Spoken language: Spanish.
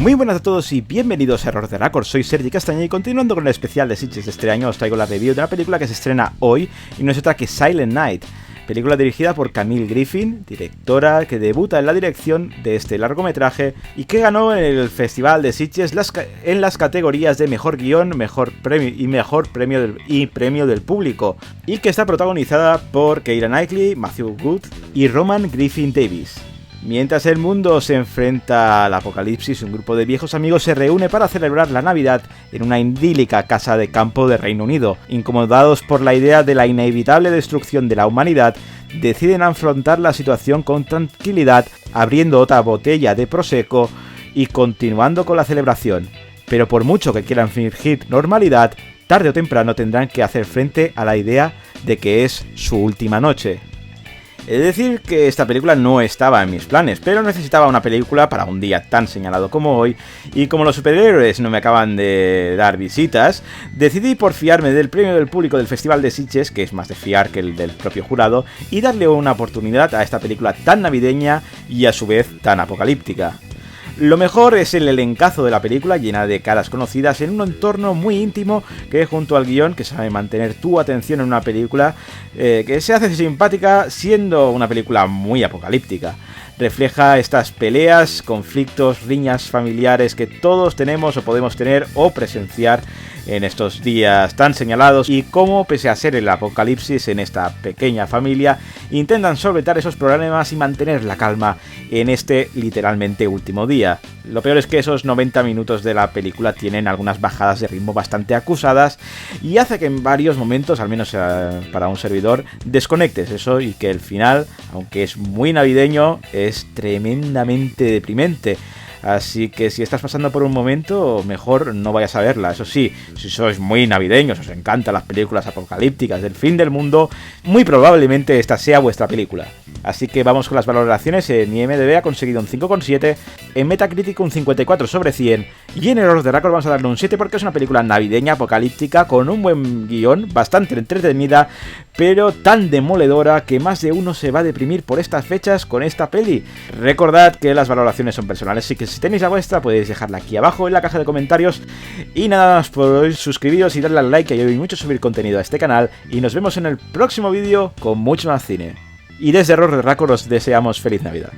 Muy buenas a todos y bienvenidos a Error de Record, soy Sergi Castañeda y continuando con el especial de Sitges de este año os traigo la review de una película que se estrena hoy y no es otra que Silent Night, película dirigida por Camille Griffin, directora que debuta en la dirección de este largometraje y que ganó en el Festival de Sitges en las categorías de Mejor Guión, Mejor Premio y Premio del Público, y que está protagonizada por Keira Knightley, Matthew Good y Roman Griffin Davis. Mientras el mundo se enfrenta al apocalipsis, un grupo de viejos amigos se reúne para celebrar la Navidad en una idílica casa de campo de Reino Unido. Incomodados por la idea de la inevitable destrucción de la humanidad, deciden afrontar la situación con tranquilidad, abriendo otra botella de prosecco y continuando con la celebración. Pero por mucho que quieran fingir normalidad, tarde o temprano tendrán que hacer frente a la idea de que es su última noche. Es decir, que esta película no estaba en mis planes, pero necesitaba una película para un día tan señalado como hoy, y como los superhéroes no me acaban de dar visitas, decidí porfiarme del premio del público del Festival de Sitges, que es más de fiar que el del propio jurado, y darle una oportunidad a esta película tan navideña y a su vez tan apocalíptica. Lo mejor es el elencazo de la película, llena de caras conocidas en un entorno muy íntimo que, junto al guión, que sabe mantener tu atención en una película que se hace simpática siendo una película muy apocalíptica. Refleja estas peleas, conflictos, riñas familiares que todos tenemos o podemos tener o presenciar en estos días tan señalados, y cómo, pese a ser el apocalipsis en esta pequeña familia, intentan solventar esos problemas y mantener la calma en este literalmente último día. Lo peor es que esos 90 minutos de la película tienen algunas bajadas de ritmo bastante acusadas y hace que en varios momentos, al menos para un servidor, desconectes eso, y que el final, aunque es muy navideño, es tremendamente deprimente. Así que si estás pasando por un momento, mejor no vayas a verla. Eso sí, si sois muy navideños, os encantan las películas apocalípticas del fin del mundo, muy probablemente esta sea vuestra película. Así que vamos con las valoraciones. En IMDb ha conseguido un 5,7, en Metacritic un 54 sobre 100, y en Error de Record vamos a darle un 7 porque es una película navideña apocalíptica con un buen guión, bastante entretenida, pero tan demoledora que más de uno se va a deprimir por estas fechas con esta peli. Recordad que las valoraciones son personales, así que si tenéis la vuestra podéis dejarla aquí abajo en la caja de comentarios. Y nada más por hoy, suscribiros y darle al like, que ayuda mucho a subir contenido a este canal, y nos vemos en el próximo vídeo con mucho más cine. Y desde Error de Record os deseamos feliz Navidad.